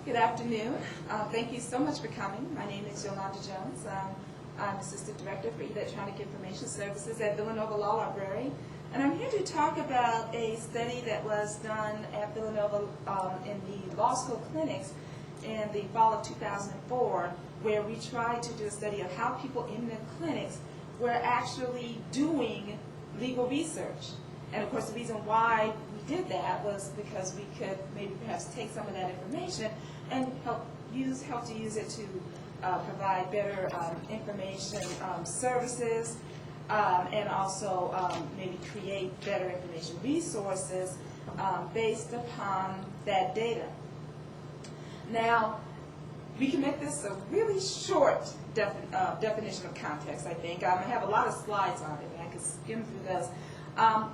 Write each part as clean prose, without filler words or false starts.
Good afternoon. Thank you so much for coming. My name is Yolanda Jones. I'm Assistant Director for Electronic Information Services at Villanova Law Library. And I'm here to talk about a study that was done at Villanova in the law school clinics in the fall of 2004, where we tried to do a study of how people in the clinics were actually doing legal research. And of course, the reason why we did that was because we could maybe perhaps take some of that information and help to use it to provide better information services and also maybe create better information resources based upon that data. Now, we can make this a really short definition of context, I think. I have a lot of slides on it, and I can skim through those.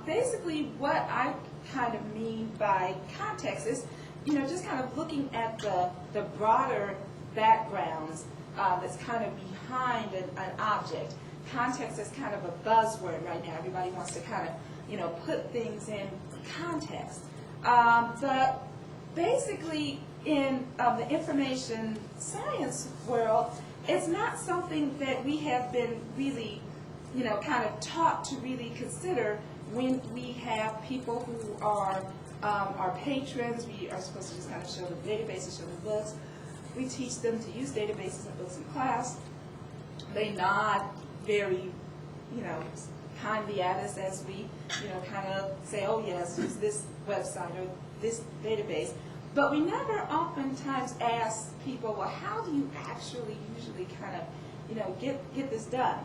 Basically, what I kind of mean by context is, just kind of looking at the broader backgrounds that's kind of behind an object. Context is kind of a buzzword right now. Everybody wants to kind of, put things in context. But basically, in the information science world, it's not something that we have been really, kind of taught to really consider when we have people who are our patrons. We are supposed to just kind of show them databases, show them books. We teach them to use databases and books in class. They nod very, kindly at us as we, kind of say, oh yes, use this website or this database. But we never oftentimes ask people, well, how do you actually usually kind of, get this done?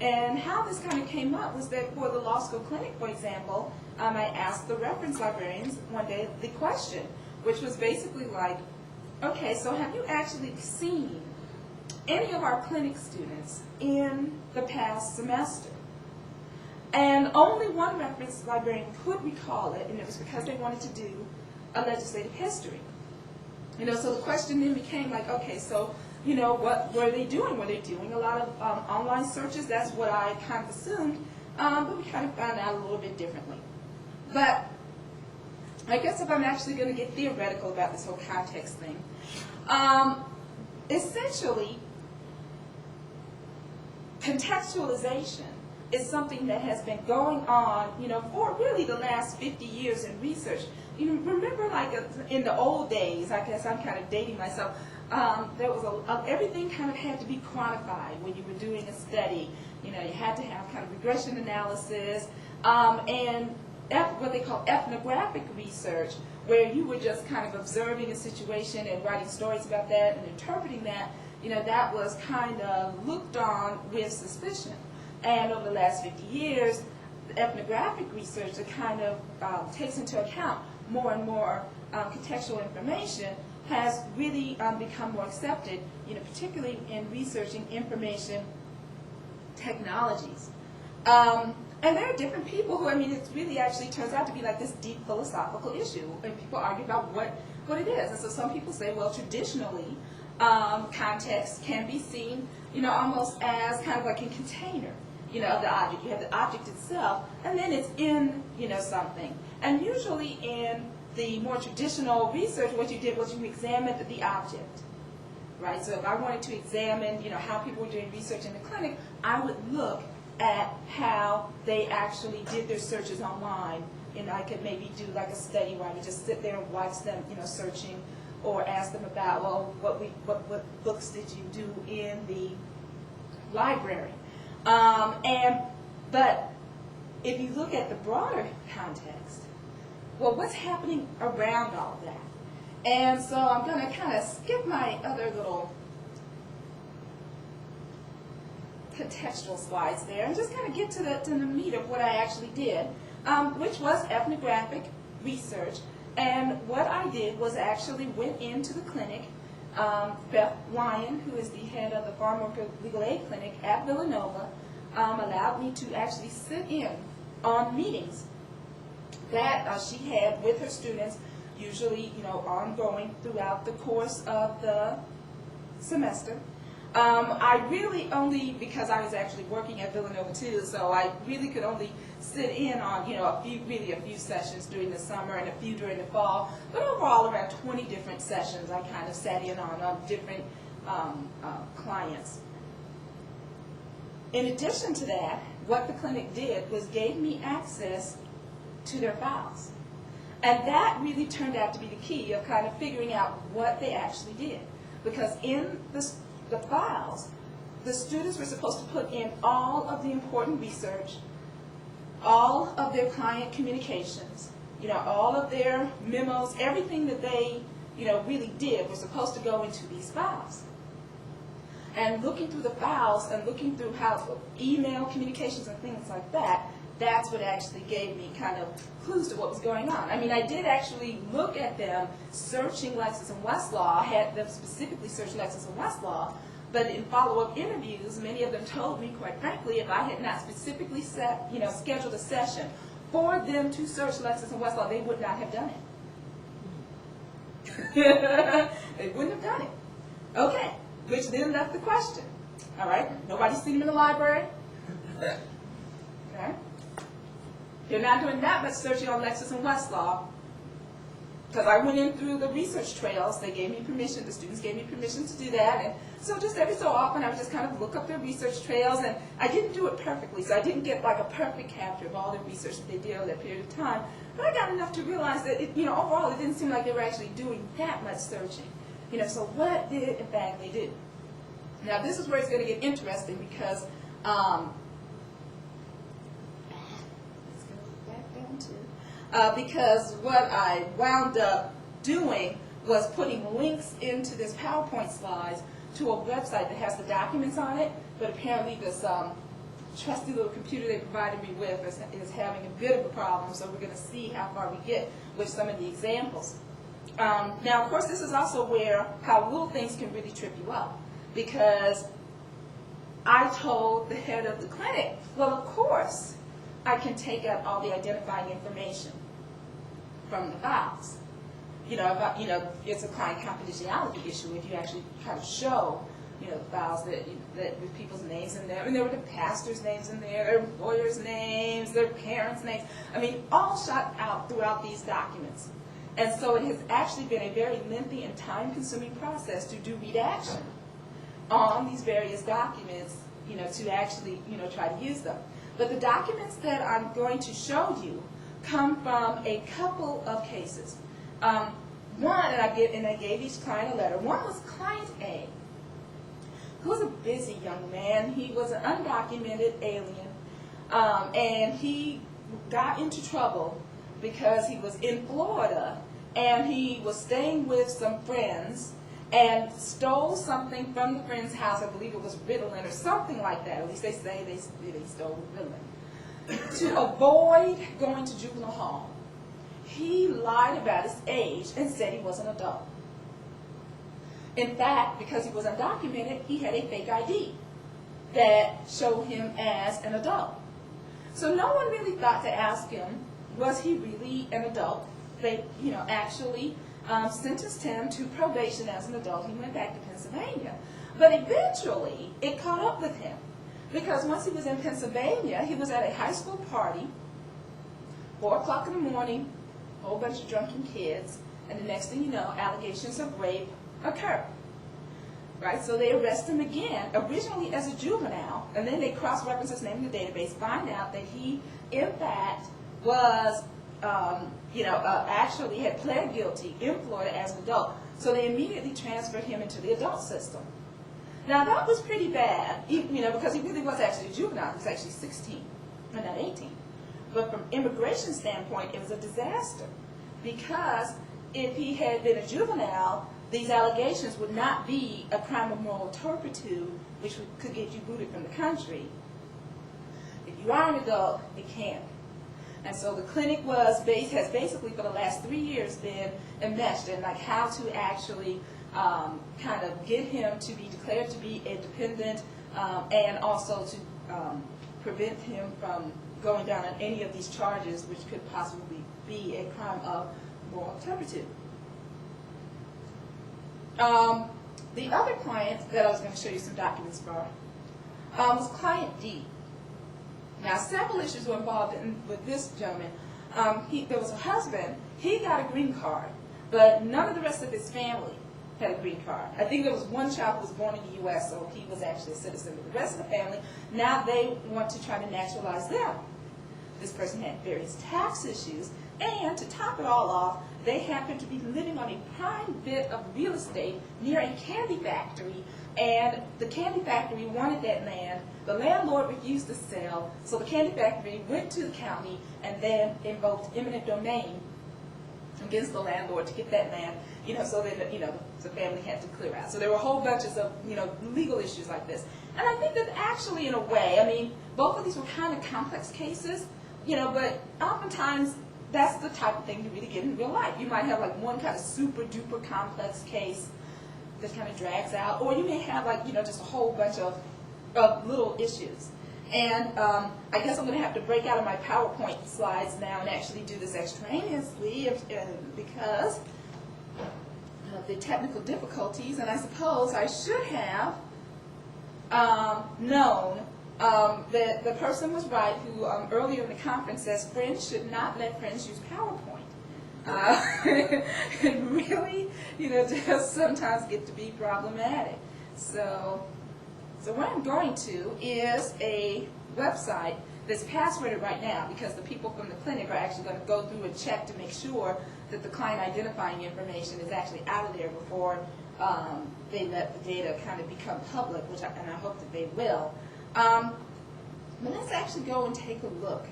And how this kind of came up was that for the law school clinic, for example, I asked the reference librarians one day the question, which was basically like, okay, so have you actually seen any of our clinic students in the past semester? And only one reference librarian could recall it, and it was because they wanted to do a legislative history. So the question then became like, okay, so, what were they doing? Were they doing a lot of online searches? That's what I kind of assumed, but we kind of found out a little bit differently. But I guess if I'm actually going to get theoretical about this whole context thing, essentially, contextualization is something that has been going on, for really the last 50 years in research. Remember, like in the old days, I guess I'm kind of dating myself, there was everything kind of had to be quantified when you were doing a study. You had to have kind of regression analysis and what they call ethnographic research, where you were just kind of observing a situation and writing stories about that and interpreting that. That was kind of looked on with suspicion. And over the last 50 years, the ethnographic research that kind of takes into account more and more contextual information has really become more accepted, particularly in researching information technologies. And there are different people who, it really actually turns out to be like this deep philosophical issue, and people argue about what it is. And so some people say, well, traditionally, context can be seen, almost as kind of like a container, of the object. You have the object itself, and then it's in, something. And usually in the more traditional research, what you did was you examined the object, right? So if I wanted to examine, how people were doing research in the clinic, I would look at how they actually did their searches online, and I could maybe do like a study where I would just sit there and watch them, searching, or ask them about, well, what books did you do in the library? But if you look at the broader context, well, what's happening around all of that? And so I'm going to kind of skip my other little contextual slides there and just kind of get to the meat of what I actually did, which was ethnographic research. And what I did was actually went into the clinic. Beth Wyan, who is the head of the Farm Worker Legal Aid Clinic at Villanova, allowed me to actually sit in on meetings that she had with her students, usually, ongoing throughout the course of the semester. I really only, because I was actually working at Villanova too, so I really could only sit in on, a few sessions during the summer and a few during the fall, but overall around 20 different sessions I kind of sat in on different clients. In addition to that, what the clinic did was gave me access to their files. And that really turned out to be the key of kind of figuring out what they actually did. Because in the files, the students were supposed to put in all of the important research, all of their client communications, all of their memos, everything that they, really did was supposed to go into these files. And looking through the files and looking through how email communications and things like that, that's what actually gave me kind of clues to what was going on. I mean, I did actually look at them searching Lexis and Westlaw. I had them specifically search Lexis and Westlaw, but in follow-up interviews, many of them told me, quite frankly, if I had not specifically scheduled a session for them to search Lexis and Westlaw, they would not have done it. They wouldn't have done it. Okay, which then left the question. All right, nobody's seen them in the library? Okay. They're not doing that much searching on Lexis and Westlaw, because I went in through the research trails. They gave me permission, the students gave me permission to do that, and so just every so often I would just kind of look up their research trails, and I didn't do it perfectly, so I didn't get like a perfect capture of all the research that they did over that period of time, but I got enough to realize that, overall it didn't seem like they were actually doing that much searching. So what did, in fact, they do? Now this is where it's going to get interesting, because because what I wound up doing was putting links into this PowerPoint slides to a website that has the documents on it, but apparently this trusty little computer they provided me with is having a bit of a problem, so we're going to see how far we get with some of the examples. Now, of course, this is also where how little things can really trip you up, because I told the head of the clinic, well, of course, I can take out all the identifying information from the files. It's a client confidentiality issue if you actually try to show, the files that with people's names in there. And there were the pastors' names in there, their employers' names, their parents' names. I mean, all shot out throughout these documents. And so it has actually been a very lengthy and time-consuming process to do redaction on these various documents, to actually, try to use them. But the documents that I'm going to show you come from a couple of cases. One, and I gave each client a letter. One was client A, who was a busy young man. He was an undocumented alien, and he got into trouble because he was in Florida, and he was staying with some friends, and stole something from the friend's house. I believe it was Ritalin or something like that. At least they say they stole Ritalin. To avoid going to juvenile hall, he lied about his age and said he was an adult. In fact, because he was undocumented, he had a fake ID that showed him as an adult. So no one really thought to ask him, was he really an adult? They, actually sentenced him to probation as an adult. He went back to Pennsylvania. But eventually, it caught up with him. Because once he was in Pennsylvania, he was at a high school party, 4 o'clock in the morning, a whole bunch of drunken kids, and the next thing you know, allegations of rape occur. Right? So they arrest him again, originally as a juvenile, and then they cross-reference his name in the database, find out that he, in fact, was actually had pled guilty in Florida as an adult. So they immediately transferred him into the adult system. Now that was pretty bad, because he really was actually a juvenile. He was actually 16, and not 18. But from immigration standpoint, it was a disaster, because if he had been a juvenile, these allegations would not be a crime of moral turpitude, which could get you booted from the country. If you are an adult, it can't. And so the clinic has basically for the last 3 years been enmeshed in like how to actually kind of get him to be declared to be a dependent, and also to prevent him from going down on any of these charges which could possibly be a crime of moral turpitude. The other client that I was going to show you some documents for was client D. Now, several issues were involved with this gentleman. There was a husband. He got a green card, but none of the rest of his family had a green card. I think there was one child who was born in the U.S., so he was actually a citizen. But the rest of the family, now they want to try to naturalize them. This person had various tax issues, and to top it all off, they happened to be living on a prime bit of real estate near a candy factory, and the candy factory wanted that land. The landlord refused to sell, so the candy factory went to the county and then invoked eminent domain against the landlord to get that land, so that, the family had to clear out. So there were whole bunches of, legal issues like this. And I think that actually, in a way, both of these were kind of complex cases, but oftentimes that's the type of thing you really get in real life. You might have like one kind of super duper complex case that kind of drags out, or you may have like, just a whole bunch of little issues. And I guess I'm going to have to break out of my PowerPoint slides now and actually do this extraneously because of the technical difficulties. And I suppose I should have known that the person was right who earlier in the conference says friends should not let friends use PowerPoint. It really, just sometimes get to be problematic. So what I'm going to is a website that's passworded right now because the people from the clinic are actually going to go through and check to make sure that the client identifying information is actually out of there before they let the data kind of become public, and I hope that they will. But let's actually go and take a look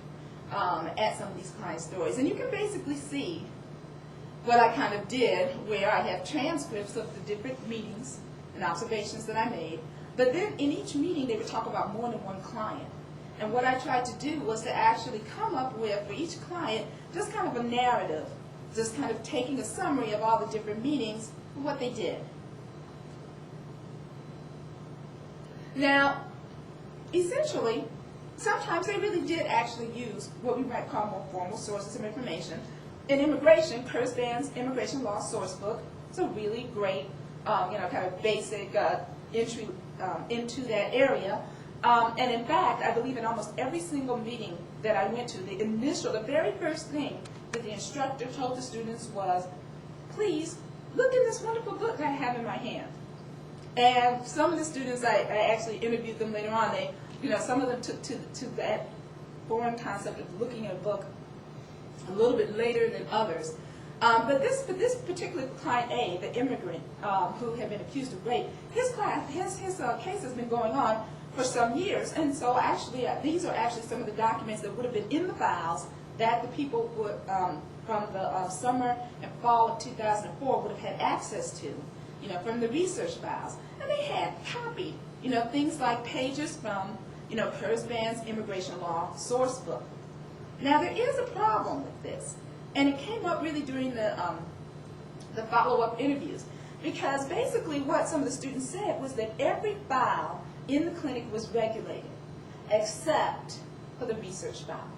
at some of these client stories. And you can basically see what I kind of did, where I have transcripts of the different meetings and observations that I made. But then in each meeting, they would talk about more than one client. And what I tried to do was to actually come up with, for each client, just kind of a narrative, just kind of taking a summary of all the different meetings and what they did. Now, essentially, sometimes they really did actually use what we might call more formal sources of information. In immigration, Kurzban's Immigration Law Sourcebook is a really great, kind of basic entry into that area. And in fact, I believe in almost every single meeting that I went to, the very first thing that the instructor told the students was, please look in this wonderful book that I have in my hand. And some of the students, I actually interviewed them later on. Some of them took to that foreign concept of looking at a book a little bit later than others. But this particular client A, the immigrant who had been accused of rape, his case has been going on for some years. And so actually, these are actually some of the documents that would have been in the files that the people would, from the summer and fall of 2004 would have had access to, from the research files. And they had copied, things like pages from, Kurzban's Immigration Law Sourcebook. Now, there is a problem with this. And it came up really during the follow-up interviews. Because basically what some of the students said was that every file in the clinic was regulated, except for the research file.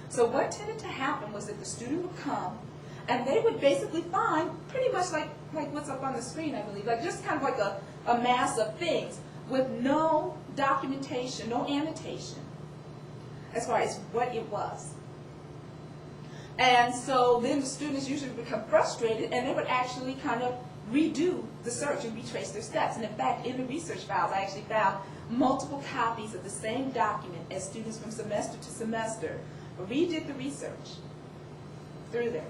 So what tended to happen was that the student would come, and they would basically find pretty much like what's up on the screen, I believe, like just kind of like a mass of things with no documentation, no annotation, as far as what it was. And so then the students usually become frustrated, and they would actually kind of redo the search and retrace their steps. And in fact, in the research files, I actually found multiple copies of the same document as students from semester to semester redid the research through there,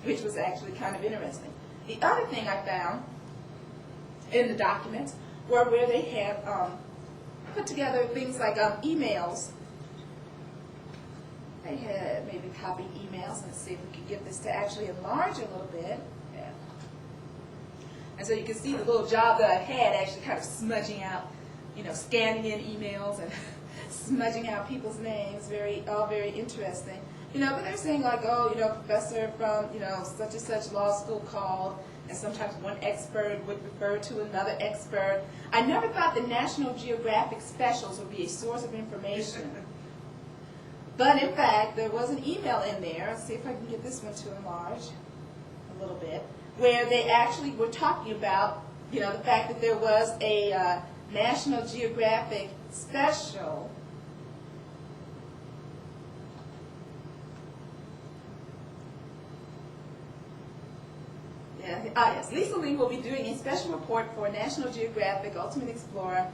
which was actually kind of interesting. The other thing I found in the documents were where they had put together things like emails. They had maybe copied emails. Let's see if we can get this to actually enlarge a little bit. Yeah. And so you can see the little job that I had actually kind of smudging out, scanning in emails and smudging out people's names. All very interesting. But they're saying like, professor from, such and such law school called, and sometimes one expert would refer to another expert. I never thought the National Geographic specials would be a source of information. But in fact, there was an email in there. Let's see if I can get this one to enlarge a little bit, where they actually were talking about, the fact that there was a National Geographic special yes, Lisa Ling will be doing a special report for National Geographic Ultimate Explorer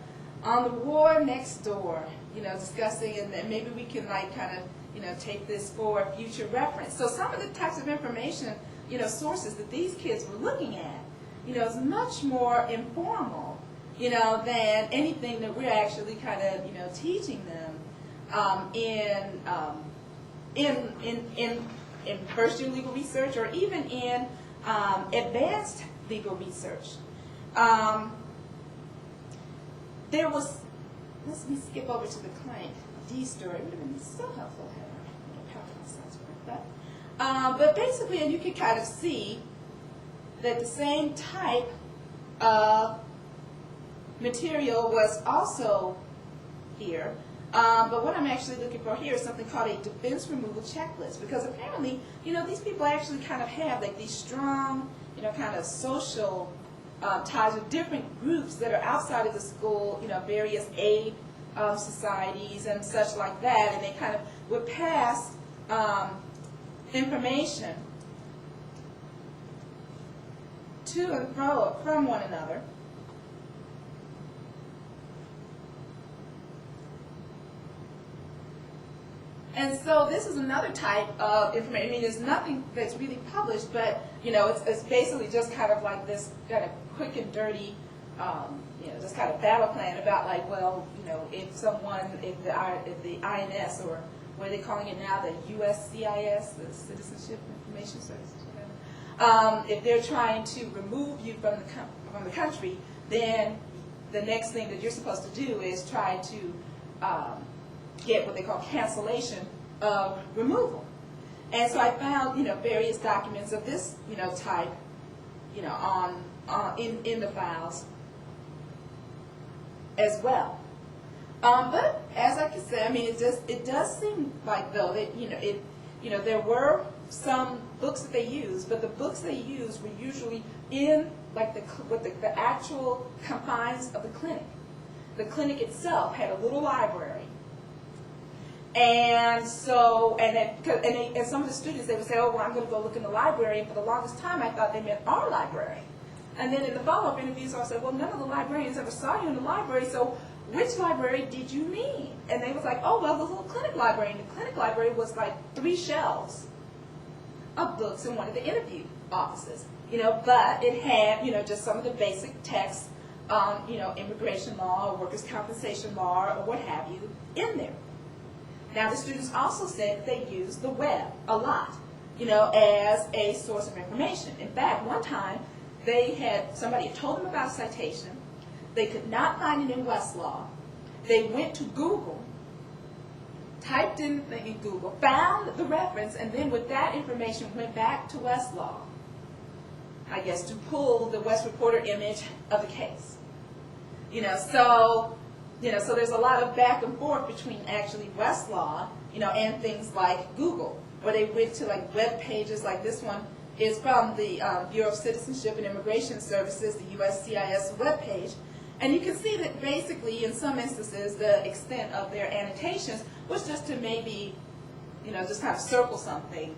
on the war next door, discussing, and then maybe we can like kind of, take this for future reference. So some of the types of information, sources that these kids were looking at, is much more informal, than anything that we're actually kind of, teaching them in first year legal research, or even in advanced legal research. There was, let me skip over to the client D story. It would have been so helpful to have a PowerPoint slides like that. But basically, and you can kind of see that the same type of material was also here. But what I'm actually looking for here is something called a defense removal checklist, because apparently, these people actually kind of have like these strong, kind of social ties with different groups that are outside of the school, various aid societies and such like that, and they kind of would pass information to and from one another. And so this is another type of information. I mean, there's nothing that's really published, but it's basically just kind of like this kind of quick and dirty, just kind of battle plan about like, well, if the INS, or what are they calling it now, the USCIS, the Citizenship Information Services, whatever, if they're trying to remove you from the country, then the next thing that you're supposed to do is try to get what they call cancellation of removal. And so I found, various documents of this, type, in the files as well. But as I said, I mean, it does seem like though that there were some books that they used, but the books they used were usually in like the actual confines of the clinic. The clinic itself had a little library. And so, and some of the students, they would say, oh, well, I'm going to go look in the library. And for the longest time, I thought they meant our library. And then in the follow-up interviews, I said, well, none of the librarians ever saw you in the library, so which library did you mean? And they was like, oh, well, the little clinic library. And the clinic library was like 3 shelves of books in one of the interview offices. But it had, just some of the basic texts, immigration law or workers' compensation law or what have you in there. Now, the students also said that they used the web a lot, as a source of information. In fact, one time, somebody had told them about a citation. They could not find it in Westlaw. They went to Google, typed in Google, found the reference, and then with that information went back to Westlaw, I guess, to pull the West Reporter image of the case. So there's a lot of back and forth between actually Westlaw, and things like Google, where they went to like web pages like this one is from the Bureau of Citizenship and Immigration Services, the USCIS web page. And you can see that basically in some instances the extent of their annotations was just to maybe, just kind of circle something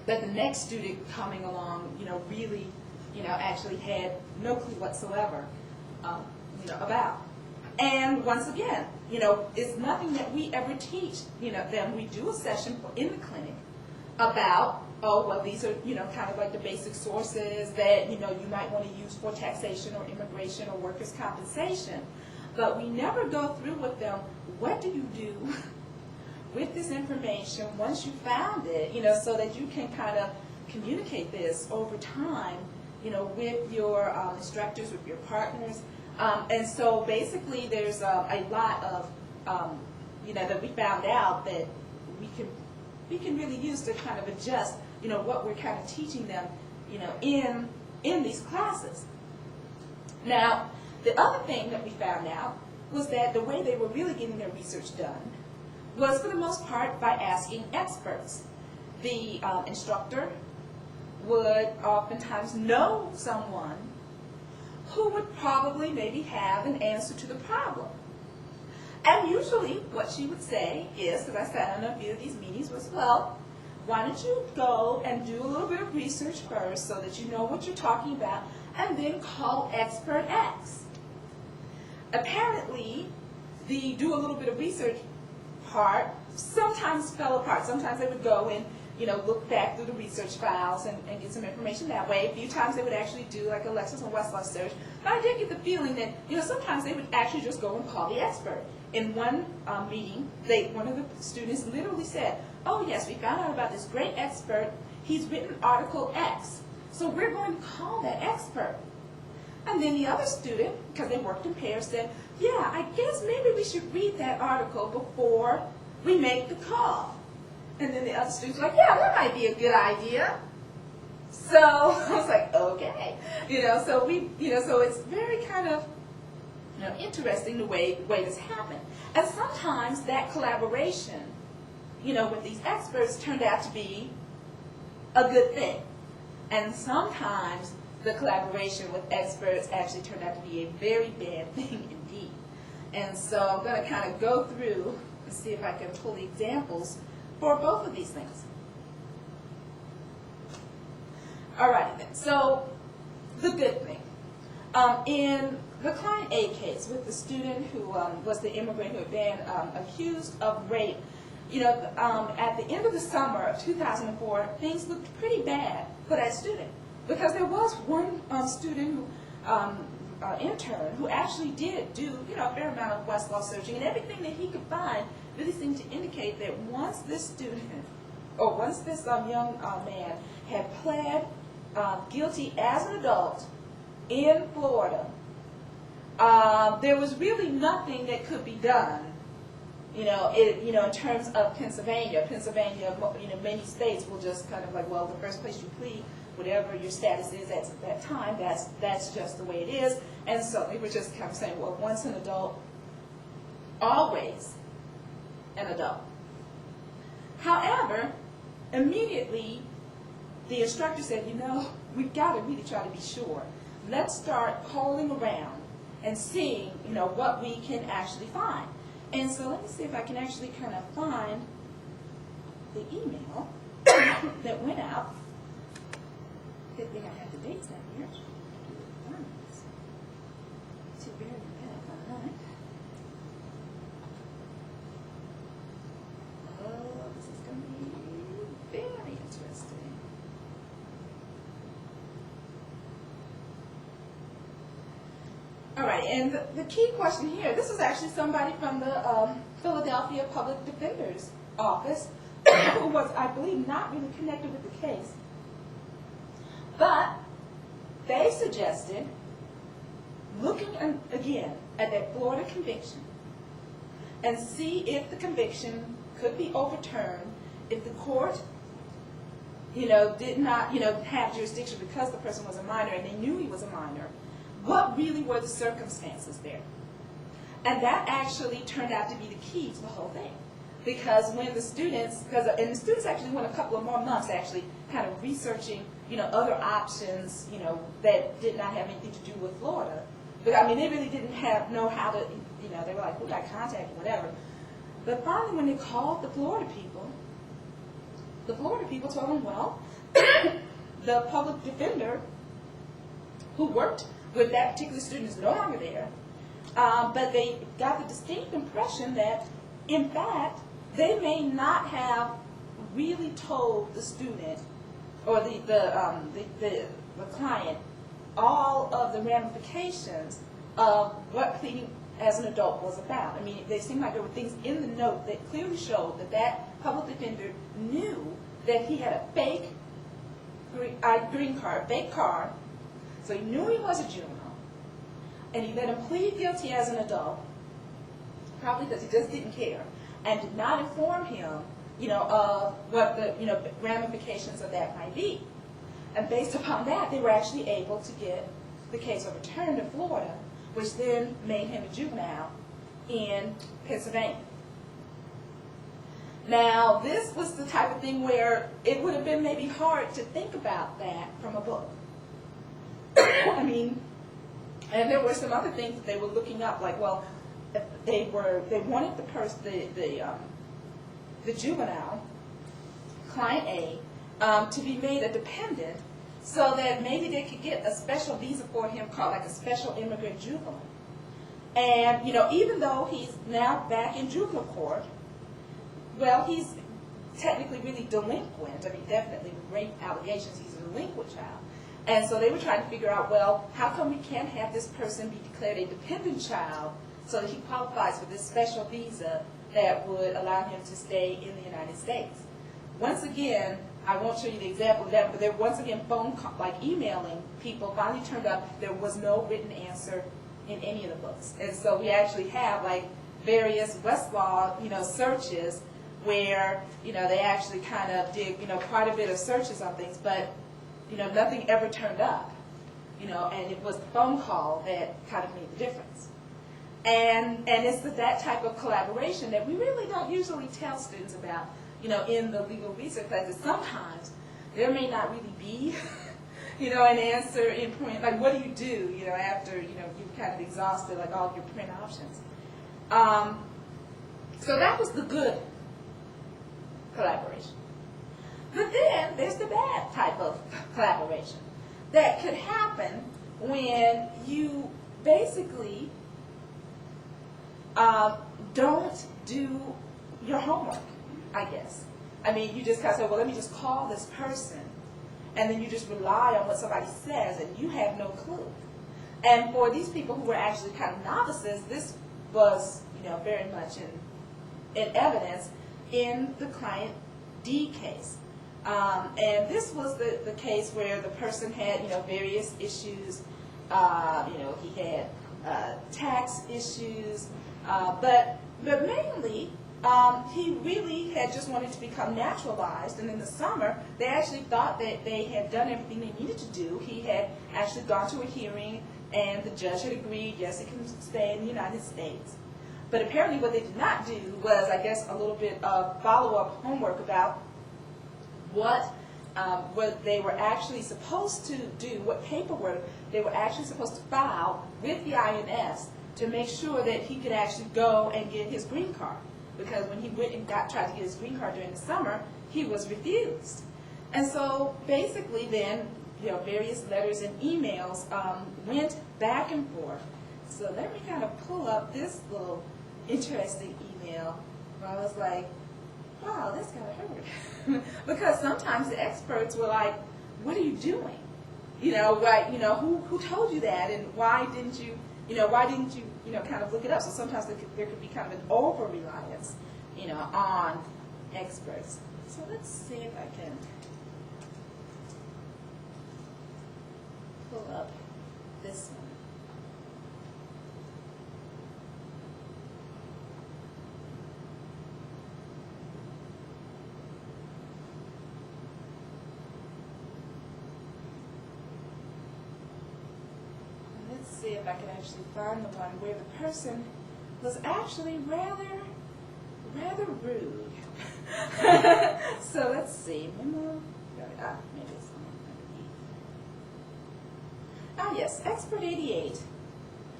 that the next student coming along, really, actually had no clue whatsoever, about. And once again, it's nothing that we ever teach, them. We do a session in the clinic about, oh, well, these are, kind of like the basic sources that, you might want to use for taxation or immigration or workers' compensation. But we never go through with them, what do you do with this information once you found it, so that you can kind of communicate this over time, with your instructors, with your partners. And so basically there's a lot of, that we found out that we can really use to kind of adjust, what we're kind of teaching them, in these classes. Now, the other thing that we found out was that the way they were really getting their research done was for the most part by asking experts. The instructor would oftentimes know someone who would probably maybe have an answer to the problem. And usually what she would say is, because I sat in a few of these meetings, was, well, why don't you go and do a little bit of research first so that you know what you're talking about, and then call expert X. Apparently, the do a little bit of research part sometimes fell apart. Sometimes they would go and look back through the research files and get some information that way. A few times they would actually do like a Lexis and Westlaw search. But I did get the feeling that sometimes they would actually just go and call the expert. In one meeting, one of the students literally said, "Oh yes, we found out about this great expert. He's written Article X. So we're going to call that expert." And then the other student, because they worked in pairs, said, "Yeah, I guess maybe we should read that article before we make the call." And then the other students were like, "Yeah, that might be a good idea." So I was like, okay, so it's very kind of interesting the way this happened. And sometimes that collaboration, with these experts turned out to be a good thing. And sometimes the collaboration with experts actually turned out to be a very bad thing indeed. And so I'm going to kind of go through and see if I can pull the examples for both of these things. All right, then. So the good thing. In the client A case with the student who was the immigrant who had been accused of rape, at the end of the summer of 2004, things looked pretty bad for that student, because there was one student who intern who actually did do a fair amount of Westlaw searching, and everything that he could find really seemed to indicate that once this student, or once this young man had pled guilty as an adult in Florida, there was really nothing that could be done, in terms of Pennsylvania. Pennsylvania, many states will just kind of like, well, the first place you plead, whatever your status is at that time, that's just the way it is. And so they were just kind of saying, well, once an adult, always an adult. However, immediately the instructor said, we've got to really try to be sure. Let's start calling around and seeing, what we can actually find. And so let me see if I can actually kind of find the email that went out. Good thing I have the dates down here. Too very bad, all right. Oh, this is going to be very interesting. All right, and the key question here, this is actually somebody from the Philadelphia Public Defender's Office who was, I believe, not really connected with the case. But they suggested looking again at that Florida conviction and see if the conviction could be overturned if the court, did not, have jurisdiction because the person was a minor and they knew he was a minor. What really were the circumstances there? And that actually turned out to be the key to the whole thing. Because when the students, and the students actually went a couple of more months actually kind of researching, other options, that did not have anything to do with Florida. But I mean, they really didn't know how to, they were like, who got contact or whatever. But finally, when they called the Florida people told them, well, the public defender who worked with that particular student is no longer there. But they got the distinct impression that, in fact, they may not have really told the student or the client all of the ramifications of what pleading as an adult was about. I mean, they seemed like there were things in the note that clearly showed that that public defender knew that he had a fake green card, fake card, so he knew he was a juvenile, and he let him plead guilty as an adult, probably because he just didn't care, and did not inform him, of what the, ramifications of that might be. And based upon that, they were actually able to get the case overturned in Florida, which then made him a juvenile in Pennsylvania. Now, this was the type of thing where it would have been maybe hard to think about that from a book. I mean, and there were some other things that they were looking up, like, well, they wanted the juvenile client A to be made a dependent so that maybe they could get a special visa for him called like a special immigrant juvenile. And, even though he's now back in juvenile court, well, he's technically really delinquent. I mean, definitely with rape allegations, he's a delinquent child. And so they were trying to figure out, well, how come we can't have this person be declared a dependent child so that he qualifies for this special visa that would allow him to stay in the United States? Once again, I won't show you the example of that, but there once again emailing people finally turned up there was no written answer in any of the books. And so we actually have like various Westlaw, searches where, they actually kind of did, quite a bit of searches on things, but, nothing ever turned up, and it was the phone call that kind of made the difference. And it's that type of collaboration that we really don't usually tell students about, in the legal research classes. Sometimes there may not really be, an answer in print. Like, what do you do, after, you've kind of exhausted, like, all your print options. So that was the good collaboration. But then there's the bad type of collaboration that could happen when you basically don't do your homework, I guess. I mean, you just kind of say, well, let me just call this person, and then you just rely on what somebody says, and you have no clue. And for these people who were actually kind of novices, this was, very much in evidence in the client D case. And this was the case where the person had, various issues. He had tax issues, but mainly he really had just wanted to become naturalized. And in the summer, they actually thought that they had done everything they needed to do. He had actually gone to a hearing, and the judge had agreed, yes, he can stay in the United States. But apparently what they did not do was, I guess, a little bit of follow-up homework about what they were actually supposed to do, what paperwork they were actually supposed to file with the INS to make sure that he could actually go and get his green card. Because when he went and tried to get his green card during the summer, he was refused. And so basically then, various letters and emails went back and forth. So let me kind of pull up this little interesting email where I was like, wow, this gotta hurt. Because sometimes the experts were like, what are you doing? Who told you that, and why didn't you kind of look it up? So sometimes there could be kind of an over-reliance, on experts. So let's see if I can pull up this one. See if I can actually find the one where the person was actually rather rude. So let's see. Maybe it's underneath. Yes, Expert 88.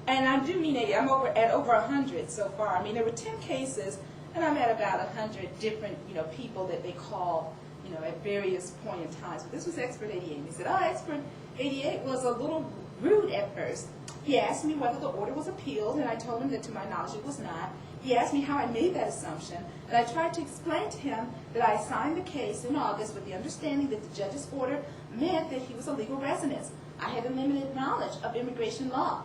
And I do mean 80. I'm at over 100 so far. I mean, there were 10 cases, and I'm at about 100 different, people that they call, at various point in times. But this was Expert 88. And he said, Expert 88 was a little rude at first. He asked me whether the order was appealed, and I told him that to my knowledge it was not. He asked me how I made that assumption, and I tried to explain to him that I signed the case in August with the understanding that the judge's order meant that he was a legal resident. I had a limited knowledge of immigration law.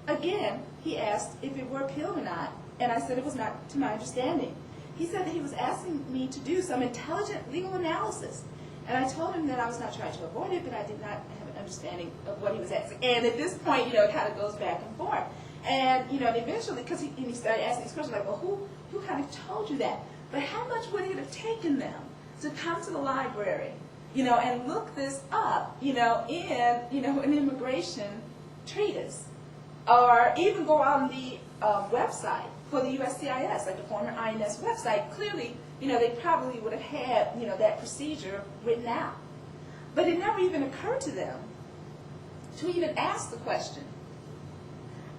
Again, he asked if it were appealed or not, and I said it was not to my understanding. He said that he was asking me to do some intelligent legal analysis, and I told him that I was not trying to avoid it, but I did not have an understanding of what he was asking. And at this point, it kind of goes back and forth. And, and eventually, because he started asking these questions, like, well, who kind of told you that? But how much would it have taken them to come to the library, and look this up, in, an immigration treatise, or even go on the website for the USCIS, like the former INS website? Clearly, they probably would have had, that procedure written out. But it never even occurred to them to even ask the question.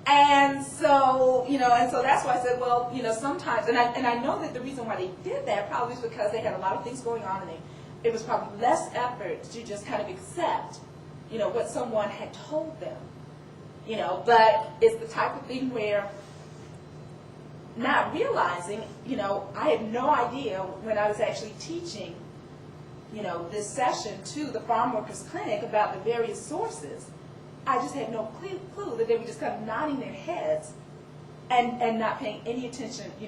And so, so that's why I said, well, sometimes, and I know that the reason why they did that probably is because they had a lot of things going on, and they it was probably less effort to just kind of accept, what someone had told them. But it's the type of thing where, not realizing, I had no idea when I was actually teaching, this session to the farm workers clinic about the various sources. I just had no clue that they were just kind of nodding their heads and not paying any attention, to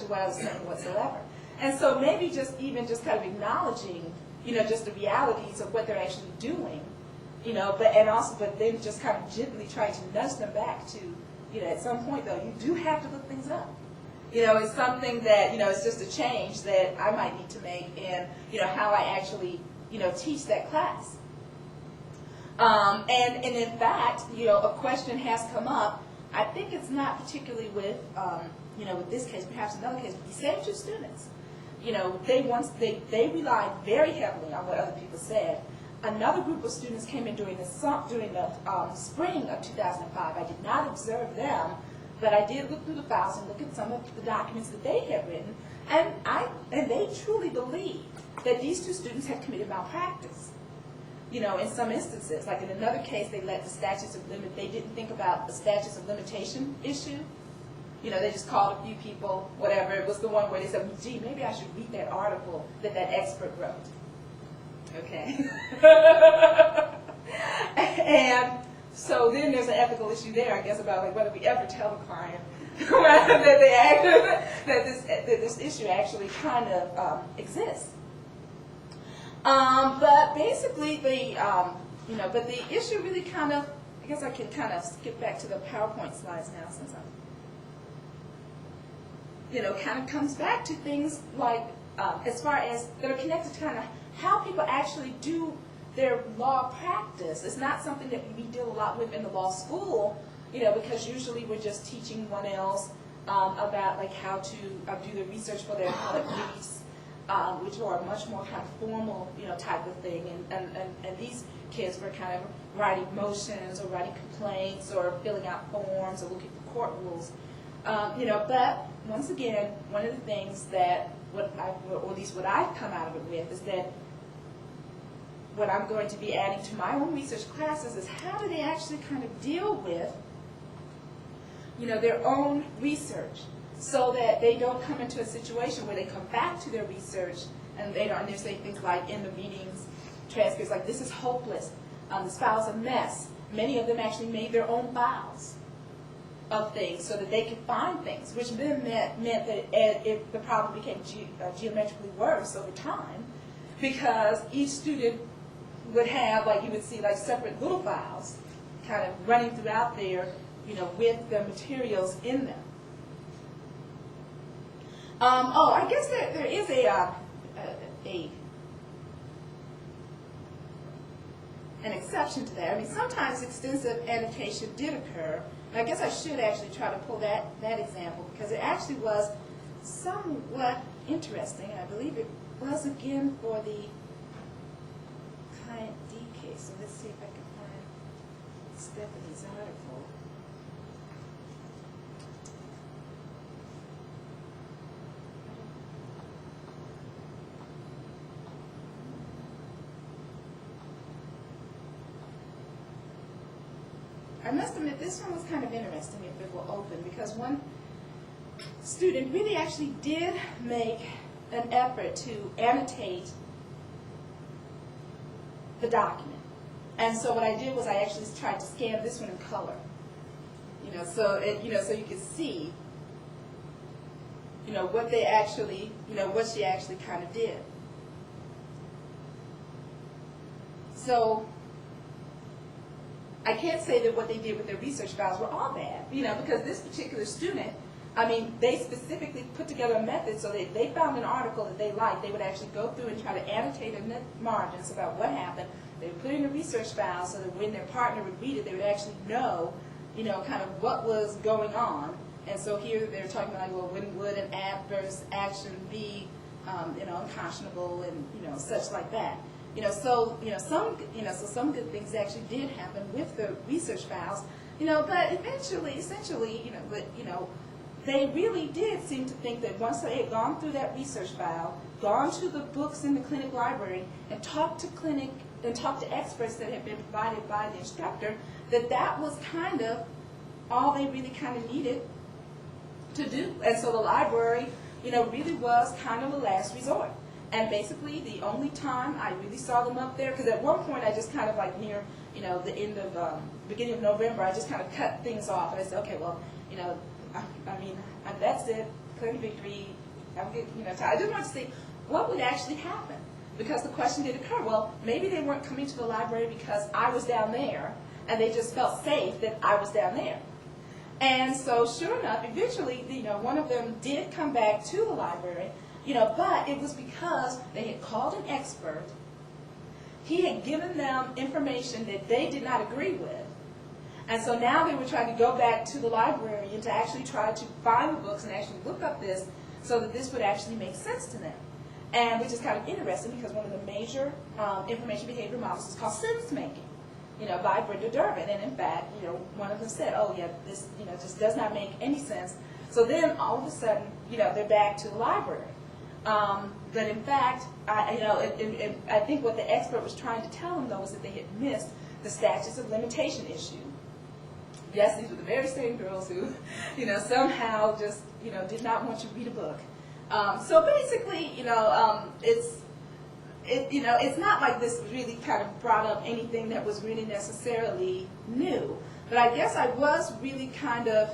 what I was saying whatsoever. And so maybe just kind of acknowledging, just the realities of what they're actually doing, but then just kind of gently trying to nudge them back to, at some point though, you do have to look things up. It's something that, it's just a change that I might need to make in, how I actually, teach that class. And in fact, a question has come up. I think it's not particularly with, with this case, perhaps another case, but the same two students. They relied very heavily on what other people said. Another group of students came in during the spring of 2005. I did not observe them, but I did look through the files and look at some of the documents that they had written, and they truly believed that these two students had committed malpractice. In some instances, like in another case, they let the statutes of limit. They didn't think about the statutes of limitation issue. They just called a few people, whatever. It was the one where they said, gee, maybe I should read that article that expert wrote. Okay. And so then there's an ethical issue there, I guess, about like whether we ever tell the client that this issue actually kind of exists. But basically, but the issue really kind of, I guess I can kind of skip back to the PowerPoint slides now, since I'm, kind of comes back to things like, as far as that are connected to kind of how people actually do their law practice. It's not something that we deal a lot with in the law school, because usually we're just teaching one else about like how to do the research for their appellate briefs, which are much more kind of formal, type of thing. And these kids were kind of writing motions or writing complaints or filling out forms or looking for court rules. But once again, one of the things that, or at least what I've come out of it with, is that what I'm going to be adding to my own research classes is how do they actually kind of deal with, their own research, so that they don't come into a situation where they come back to their research and they say things like in the meetings transcripts like, this is hopeless, this file's a mess. Many of them actually made their own files of things so that they could find things, which then meant that the problem became geometrically worse over time, because each student would have, like you would see, like separate little files kind of running throughout there, with the materials in them. I guess there is an exception to that. I mean, sometimes extensive annotation did occur. And I guess I should actually try to pull that example, because it actually was somewhat interesting. I believe it was again for the client D case. So let's see if I can find Stephanie's article. I must admit, this one was kind of interesting if it were open, because one student really actually did make an effort to annotate the document. And so what I did was I actually tried to scan this one in color. So you could see, what they actually, what she actually kind of did. So I can't say that what they did with their research files were all bad, because this particular student, I mean, they specifically put together a method so that they found an article that they liked. They would actually go through and try to annotate in the margins about what happened. They would put it in a research file so that when their partner would read it, they would actually know, kind of what was going on. And so here they're talking about, well, when would an adverse action be, unconscionable and, such like that. So some good things actually did happen with the research files, but essentially, they really did seem to think that once they had gone through that research file, gone to the books in the clinic library, and talked to experts that had been provided by the instructor, that that was kind of all they really kind of needed to do. And so the library, really was kind of a last resort. And basically, the only time I really saw them up there, because at one point I just kind of like near, the end of, beginning of November, I just kind of cut things off. And I said, okay, well, that's it, claim victory, have a good, time. I just want to see what would actually happen. Because the question did occur, well, maybe they weren't coming to the library because I was down there, and they just felt safe that I was down there. And so sure enough, eventually, one of them did come back to the library, but it was because they had called an expert. He had given them information that they did not agree with. And so now they were trying to go back to the library and to actually try to find the books and actually look up this so that this would actually make sense to them. And which is kind of interesting because one of the major information behavior models is called sense making, by Brenda Durbin. And in fact, one of them said, oh yeah, this, just does not make any sense. So then all of a sudden, they're back to the library. But in fact, I think what the expert was trying to tell them though was that they had missed the statutes of limitation issue. Yes, these were the very same girls who, somehow just, did not want to read a book. So basically, it's not like this really kind of brought up anything that was really necessarily new. But I guess I was really kind of,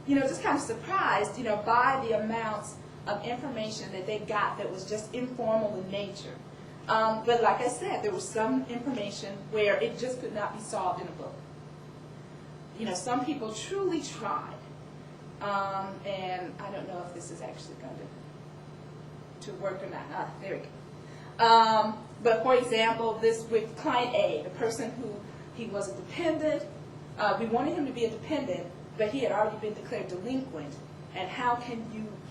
just kind of surprised, by the amounts of information that they got that was just informal in nature. But like I said, there was some information where it just could not be solved in a book. Some people truly tried. And I don't know if this is actually going to work or not. There we go. But for example, this with client A, the person who he was a dependent, we wanted him to be a dependent, but he had already been declared delinquent. And how can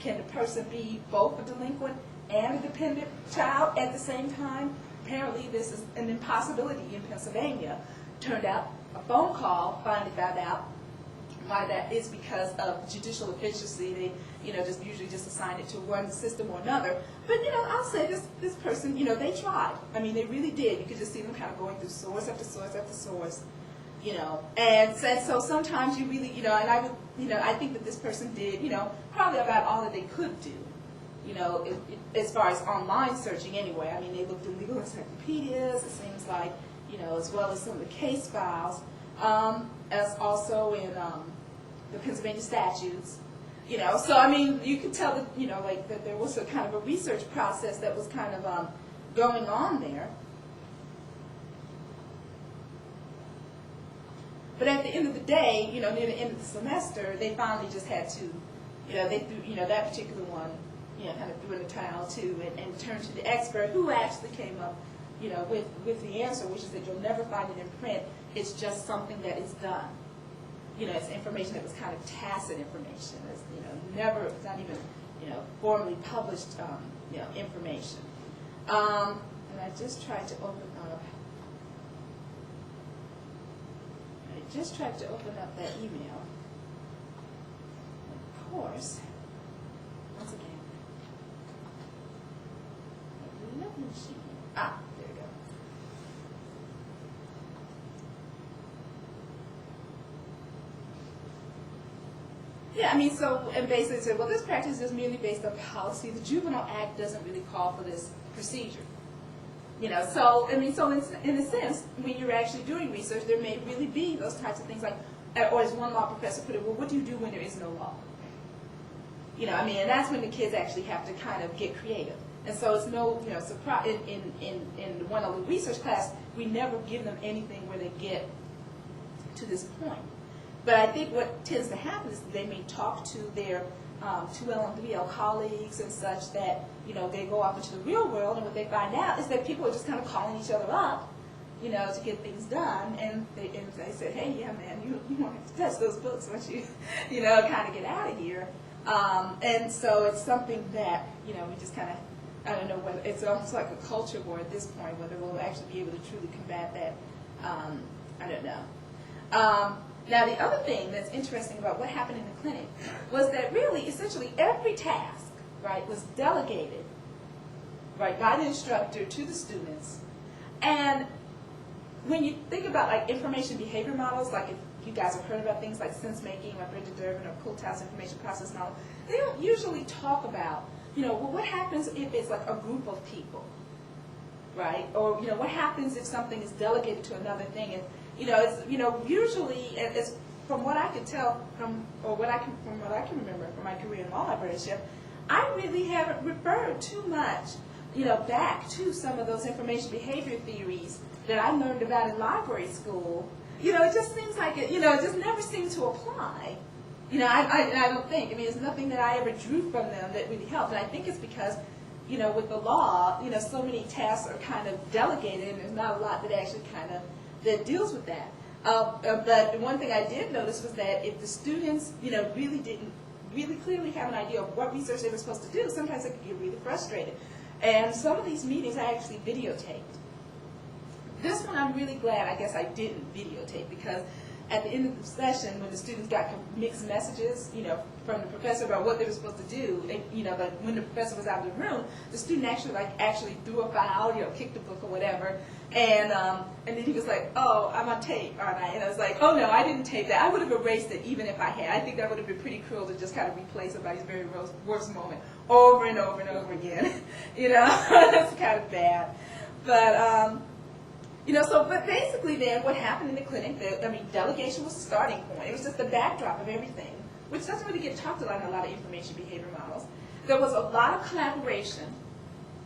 the person be both a delinquent and a dependent child at the same time? Apparently this is an impossibility in Pennsylvania. Turned out a phone call finally found out why that is because of judicial efficiency. They, just usually just assign it to one system or another. But, I'll say this person, they tried. I mean, they really did. You could just see them kind of going through source after source after source, And so sometimes you really, and I would, I think that this person did, probably about all that they could do, as far as online searching anyway. I mean, they looked in legal encyclopedias, it seems like, as well as some of the case files, as also in the Pennsylvania statutes, So, I mean, you could tell that, that there was a kind of a research process that was kind of going on there. But at the end of the day, near the end of the semester, they finally just had to, they threw, that particular one, kind of threw in the towel too, and turned to the expert who actually came up, with the answer, which is that you'll never find it in print. It's just something that is done. It's information that was kind of tacit information. It's, it's not even, formally published, information. And I just tried to open up. That email. Of course, once again, let me see. There we go. Yeah, I mean, so, and basically said, well, this practice is merely based on policy. The Juvenile Act doesn't really call for this procedure. So, I mean, so in a sense, when you're actually doing research, there may really be those types of things like, or as one law professor put it, well, what do you do when there is no law? I mean, and that's when the kids actually have to kind of get creative. And so it's no, surprise, in one of the research class, we never give them anything where they get to this point. But I think what tends to happen is they may talk to their 2L and 3L colleagues and such that, they go off into the real world, and what they find out is that people are just kind of calling each other up, to get things done, and they said, hey, yeah, man, you won't have to touch those books once you, kind of get out of here. And so it's something that, we just kind of, I don't know whether, it's almost like a culture war at this point, whether we'll actually be able to truly combat that, I don't know. Now, the other thing that's interesting about what happened in the clinic was that really, essentially, every task, right, was delegated, right, by the instructor to the students. And when you think about like information behavior models, like if you guys have heard about things like sense making, or Bridget Durbin, or Contextual information process model, they don't usually talk about, well, what happens if it's like a group of people, right? Or what happens if something is delegated to another thing? And it's usually, it's from what I could tell from what I can remember from my career in law librarianship, I really haven't referred too much, back to some of those information behavior theories that I learned about in library school. It just seems like it just never seemed to apply. I don't think. I mean, there's nothing that I ever drew from them that really helped. And I think it's because, with the law, so many tasks are kind of delegated, and there's not a lot that actually that deals with that. But one thing I did notice was that if the students, really clearly have an idea of what research they were supposed to do, sometimes they could get really frustrated. And some of these meetings I actually videotaped. This one I'm really glad, I guess, I didn't videotape, because at the end of the session, when the students got mixed messages, from the professor about what they were supposed to do, and, when the professor was out of the room, the student actually threw a file, kicked the book or whatever, and then he was like, "Oh, I'm on tape, aren't I?" And I was like, "Oh no, I didn't tape that. I would have erased it even if I had. I think that would have been pretty cruel to just kind of replay somebody's very worst moment over and over and over again. That's kind of bad, but." But basically then what happened in the clinic, delegation was the starting point. It was just the backdrop of everything, which doesn't really get talked about in a lot of information behavior models. There was a lot of collaboration,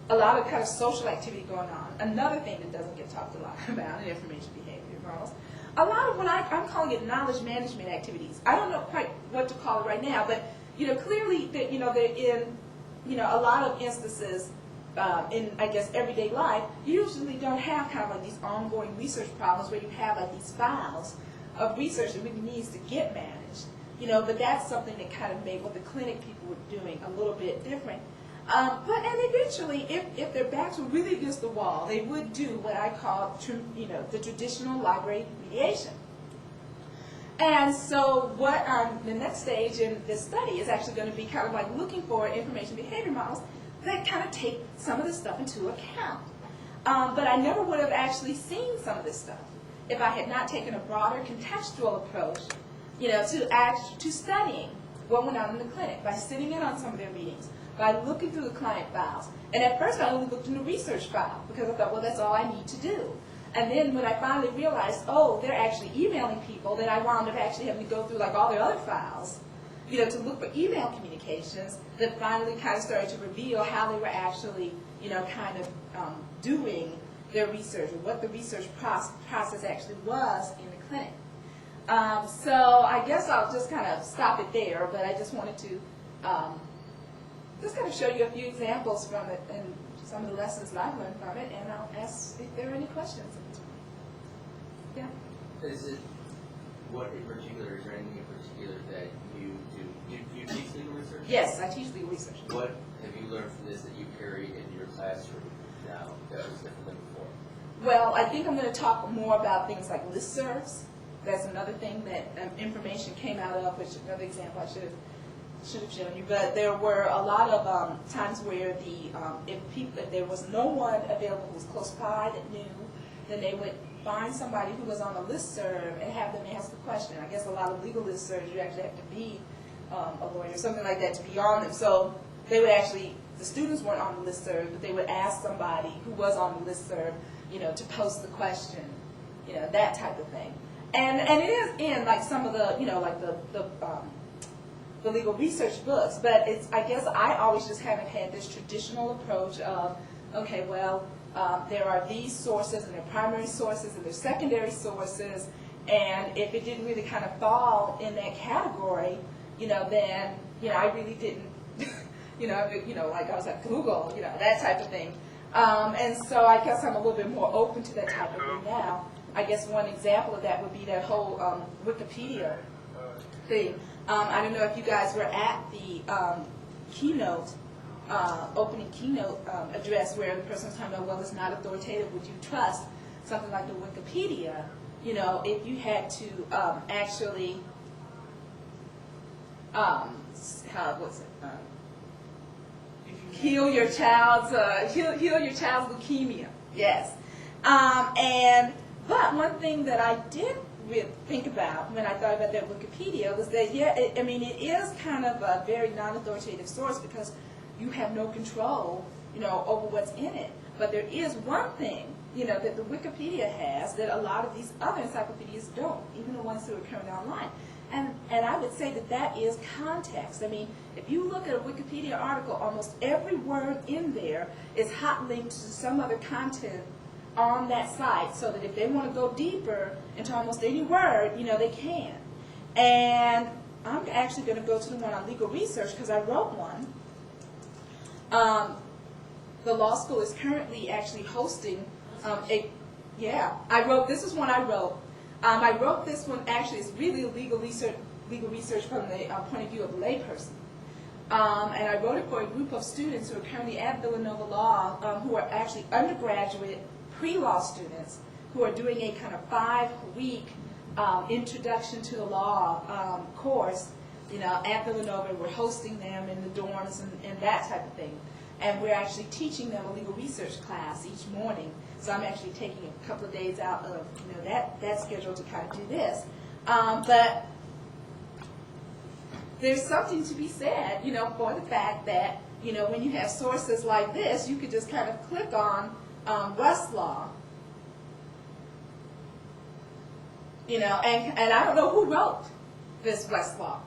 a lot of kind of social activity going on. Another thing that doesn't get talked a lot about in information behavior models. A lot of what I'm calling it knowledge management activities. I don't know quite what to call it right now, but clearly that they're in a lot of instances, in, I guess, everyday life, you usually don't have kind of like these ongoing research problems where you have like these files of research that really needs to get managed. But that's something that kind of made what the clinic people were doing a little bit different. And eventually, if their backs were really against the wall, they would do what I call, the traditional library mediation. And so what the next stage in this study is actually going to be kind of like looking for information behavior models that kind of take some of this stuff into account. But I never would have actually seen some of this stuff if I had not taken a broader contextual approach, to studying what went on in the clinic, by sitting in on some of their meetings, by looking through the client files. And at first I only looked in the research file, because I thought, well, that's all I need to do. And then when I finally realized, oh, they're actually emailing people, then I wound up actually having to go through like all their other files, to look for email communications that finally kind of started to reveal how they were actually, doing their research, or what the research process actually was in the clinic. So I guess I'll just kind of stop it there, but I just wanted to just kind of show you a few examples from it and some of the lessons that I've learned from it, and I'll ask if there are any questions. Yeah? Is it, what in particular, is there anything in particular that you do? Do you teach legal research? Yes, I teach legal research. What have you learned from this that you carry in your classroom now that was different than before? Well, I think I'm going to talk more about things like listservs. That's another thing that information came out of, which another example I should have shown you. But there were a lot of times where if there was no one available who was close by that knew, then they would find somebody who was on a listserv and have them ask the question. I guess a lot of legal listservs, you actually have to be a lawyer or something like that to be on them. So they would actually, the students weren't on the listserv, but they would ask somebody who was on the listserv, to post the question, that type of thing. And it is in like some of the, like the legal research books, but it's, I guess I always just haven't had this traditional approach of, okay, well, there are these sources, and they're primary sources, and they're secondary sources, and if it didn't really kind of fall in that category, then, I really didn't, like I was at Google, that type of thing. And so I guess I'm a little bit more open to that type of thing now. I guess one example of that would be that whole Wikipedia thing. I don't know if you guys were at the keynote, opening keynote address where the person was talking about, well, it's not authoritative, would you trust something like the Wikipedia, you know, if you had to actually, heal your child's leukemia. Yes. But one thing that I did think about when I thought about that Wikipedia was that, yeah, it is kind of a very non-authoritative source because you have no control, you know, over what's in it. But there is one thing, you know, that the Wikipedia has that a lot of these other encyclopedias don't, even the ones that are currently online. And I would say that that is context. I mean, if you look at a Wikipedia article, almost every word in there is hot linked to some other content on that site, so that if they want to go deeper into almost any word, you know, they can. And I'm actually going to go to the one on legal research because I wrote one. The law school is currently actually hosting this is one I wrote. I wrote this one, actually, it's really legal research from the point of view of a layperson. And I wrote it for a group of students who are currently at Villanova Law, who are actually undergraduate pre-law students who are doing a kind of 5-week introduction to the law course, you know, at Villanova. We're hosting them in the dorms and that type of thing. And we're actually teaching them a legal research class each morning. So I'm actually taking a couple of days out of, you know, that schedule to kind of do this. But there's something to be said, you know, for the fact that, you know, when you have sources like this, you could just kind of click on Westlaw, you know, and I don't know who wrote this Westlaw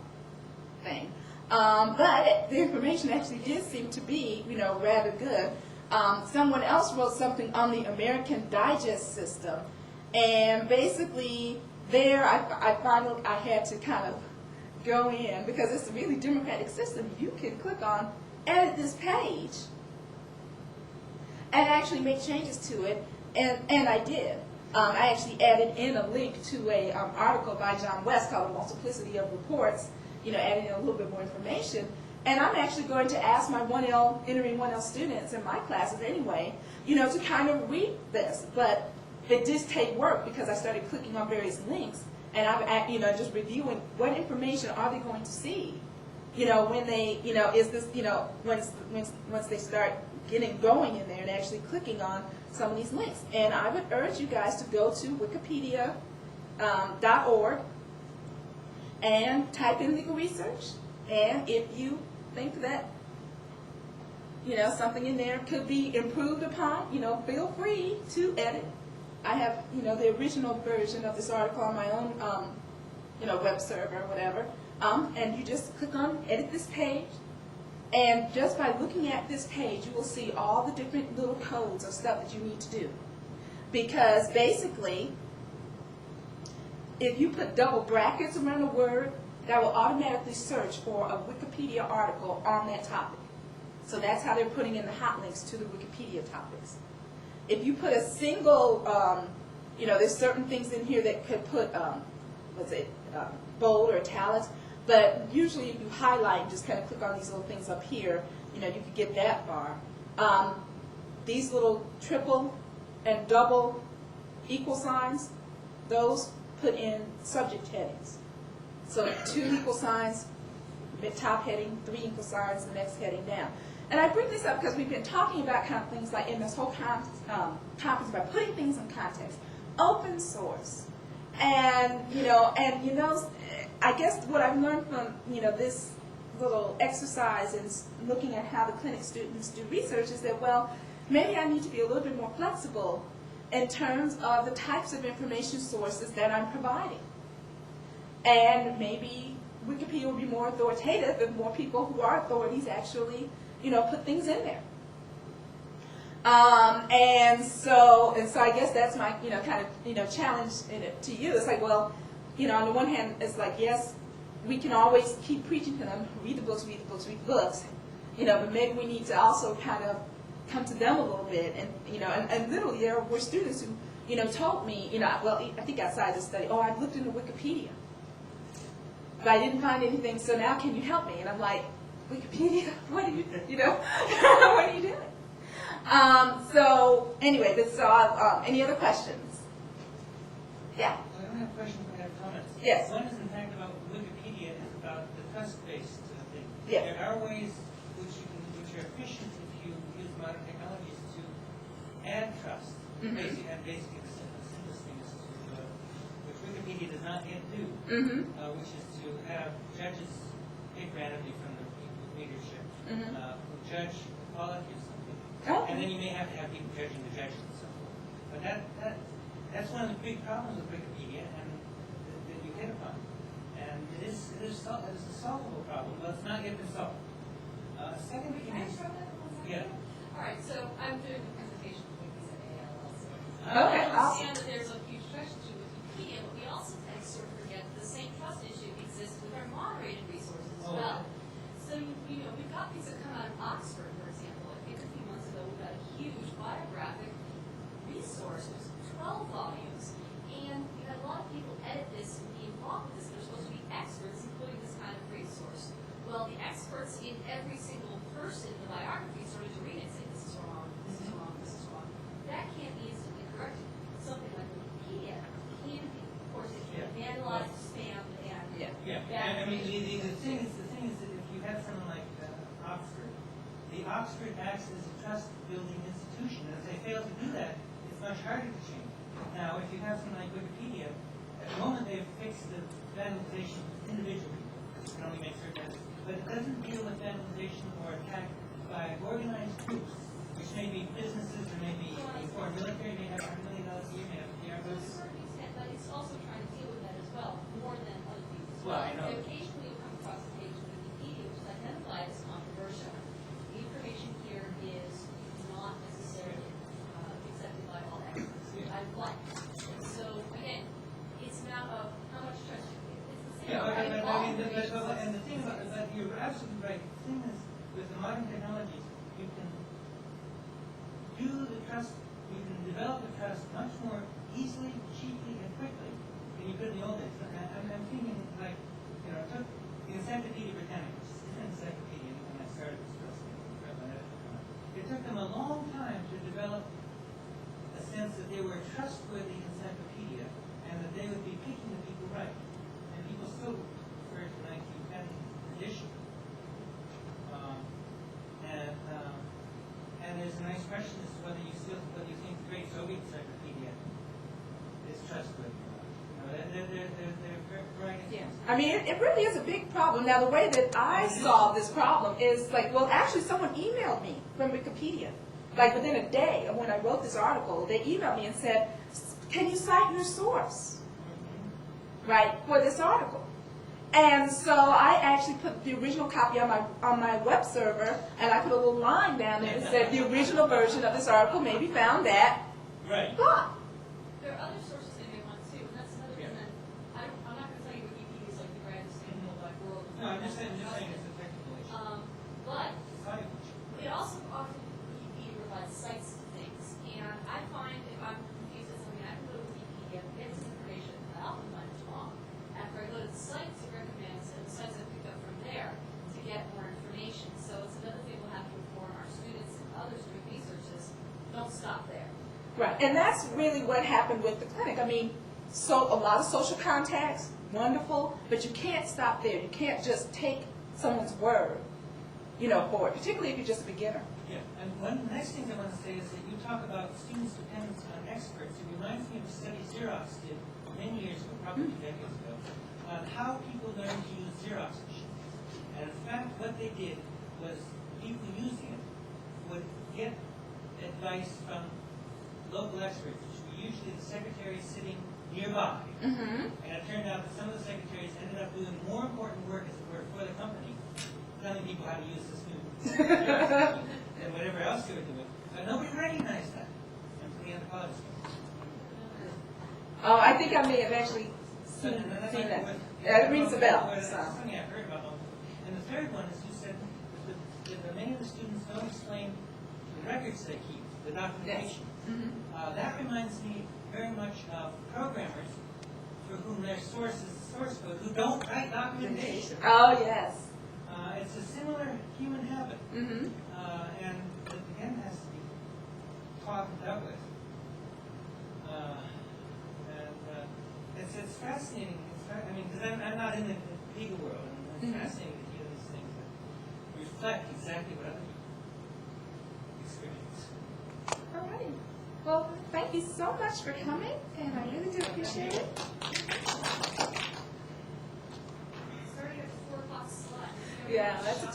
thing. But the information actually did seem to be, you know, rather good. Someone else wrote something on the American Digest system, and basically there I had to kind of go in, because it's a really democratic system. You can click on edit this page and actually make changes to it, and I did. I actually added in a link to a article by John West called The Multiplicity of Reports, you know, adding in a little bit more information. And I'm actually going to ask my entering 1L students in my classes anyway, you know, to kind of read this. But it did take work because I started clicking on various links, and I'm, you know, just reviewing what information are they going to see, you know, when they, you know, is this, you know, once they start getting going in there and actually clicking on some of these links. And I would urge you guys to go to wikipedia.org and type in legal research, and if you think that, you know, something in there could be improved upon, you know, feel free to edit. I have, you know, the original version of this article on my own, you know, web server or whatever, and you just click on edit this page, and just by looking at this page, you will see all the different little codes of stuff that you need to do. Because basically, if you put double brackets around a word, that will automatically search for a Wikipedia article on that topic. So that's how they're putting in the hot links to the Wikipedia topics. If you put a single, you know, there's certain things in here that could put, bold or italics, but usually if you highlight and just kind of click on these little things up here, you know, you could get that far. These little triple and double equal signs, those put in subject headings. So 2 equal signs, the top heading, 3 equal signs, the next heading down. And I bring this up because we've been talking about kind of things like in this whole conference about putting things in context, open source, and you know, I guess what I've learned from, you know, this little exercise in looking at how the clinic students do research is that, well, maybe I need to be a little bit more flexible in terms of the types of information sources that I'm providing. And maybe Wikipedia will be more authoritative if more people who are authorities actually, you know, put things in there. And so I guess that's my, you know, kind of, you know, challenge to you. It's like, well, you know, on the one hand, it's like, yes, we can always keep preaching to them, read the books, read the books, read the books, you know, but maybe we need to also kind of come to them a little bit, and you know, and literally there were students who, you know, told me, you know, well, I think outside the study, oh, I've looked into Wikipedia, but I didn't find anything, so now can you help me? And I'm like, Wikipedia? What are you, you know, what are you doing? So anyway, this is all, any other questions? Yeah. have questions, I have comments. Yes. One is in fact about Wikipedia, is about the trust-based thing. Yeah. There are ways which are efficient if you use modern technologies to add trust. Basically the simplest thing is to, which Wikipedia does not yet do, which is to have judges pick randomly from the readership who judge the quality of something. Oh. And then you may have to have people judging the judges and so forth. But that's one of the big problems with Wikipedia and that you hit upon. And it is a solvable problem, but it's not yet been solved. Second thing Can I is, throw that for 1 second? yeah. All right, so I'm doing a presentation for Wikis at ALLC. Okay, I awesome. understand that there's a huge trust issue with Wikipedia, but we also tend to sort of forget that the same trust issue exists with our moderated resources as well. So, you know, we've got things that come out of Oxford, for example. I think a few months ago we got a huge biographic resource. It was 12 volumes. And we had a lot of people edit this and be involved with this. They're supposed to be experts, including this kind of resource. Well, the experts in every single person in the biography started to read it and say, this is wrong, this is wrong, this is wrong. That can't be instantly corrected. Something like Wikipedia can be. Of course, it can be vandalized, spammed, and Yeah, and I mean, the thing is that if you have someone like Oxford, the Oxford acts as a trust-building institution, and if they fail to do that, it's much harder to change. Now, if you have something like Wikipedia, at the moment they've fixed the vandalization of individual people, because you can only make certain edits, but it doesn't deal with vandalization or attack by organized groups, which may be businesses, or may be foreign military, may have $100 million a year, may have PR to a budgets. certain extent, but it's also trying to deal with that as well, more than other things as Well, well. I know. Occasionally you'll come across a page in Wikipedia which is identified as controversial. The information here is not necessarily accepted by all experts, which I like. So again, it's now of how much trust you give. It's the same. Yeah, right? but All I mean, information and the thing about that, you're absolutely right. The thing is, with the modern technologies, you can do the trust, you can develop the trust much more easily, cheaply, and quickly than you could in the old days. I'm thinking like, you know, took the Encyclopedia Britannica, which is an encyclopedia when I started this trust. It took them a long time to develop a sense that they were a trustworthy encyclopedia and that they would be picking the people right. And people still refer to 1910 edition. And there's a nice question as to whether you think the Great Soviet Encyclopedia is trustworthy. You know, they're very Yeah. I mean, it really is a big problem. Now, the way that I solve this problem is like, well, actually, someone emailed me from Wikipedia. Like within a day of when I wrote this article, they emailed me and said, can you cite your source, right, for this article? And so I actually put the original copy on my web server, and I put a little line down there that said the original version of this article may be found at right. blog. There are other sources they may want too, and that's another reason I'm not going to tell you Wikipedia is like the grandest thing in the whole wide world. No, I'm just saying it's a technical issue. But It's not an issue. it also often Wikipedia provides sites to things, and I find if I'm confused with something, I can go to Wikipedia and get some information that I often find is wrong. After I go to the sites it recommends and the sites I pick up from there to get more information. So it's another thing we'll have to inform our students and others doing research is don't stop there. Right, and that's really what happened with the clinic. I mean, so a lot of social contacts, wonderful, but you can't stop there. You can't just take someone's word, you know, for it, particularly if you're just a beginner. Yeah, and one of the next things I want to say is that you talk about students' dependence on experts. It reminds me of a study Xerox did many years ago, probably decades ago, on how people learn to use Xerox machines. And in fact, what they did was people using it would get advice from local experts, which were usually the secretaries sitting nearby. Mm-hmm. And it turned out that some of the secretaries ended up doing more important work, as it were, for the company, telling people how to use this new than whatever else they were doing. But nobody recognized that until the anthropologists. Oh, I think I may have actually seen that. Yeah, it rings a bell. That's So. something I've heard about. And the third one is you said that many of the students don't explain the records they keep, the documentation. Mm-hmm. That reminds me very much of programmers for whom their source is the source code, who don't write documentation. Oh, yes. It's a similar human habit, Mm-hmm. and it again has to be taught and dealt with. And it's fascinating. I mean, because I'm not in the legal world, and it's fascinating to hear these things that reflect exactly what other people experience. All right. Well, thank you so much for coming, and I really do appreciate it. Starting at 4 o'clock slot. Yeah, that's a tough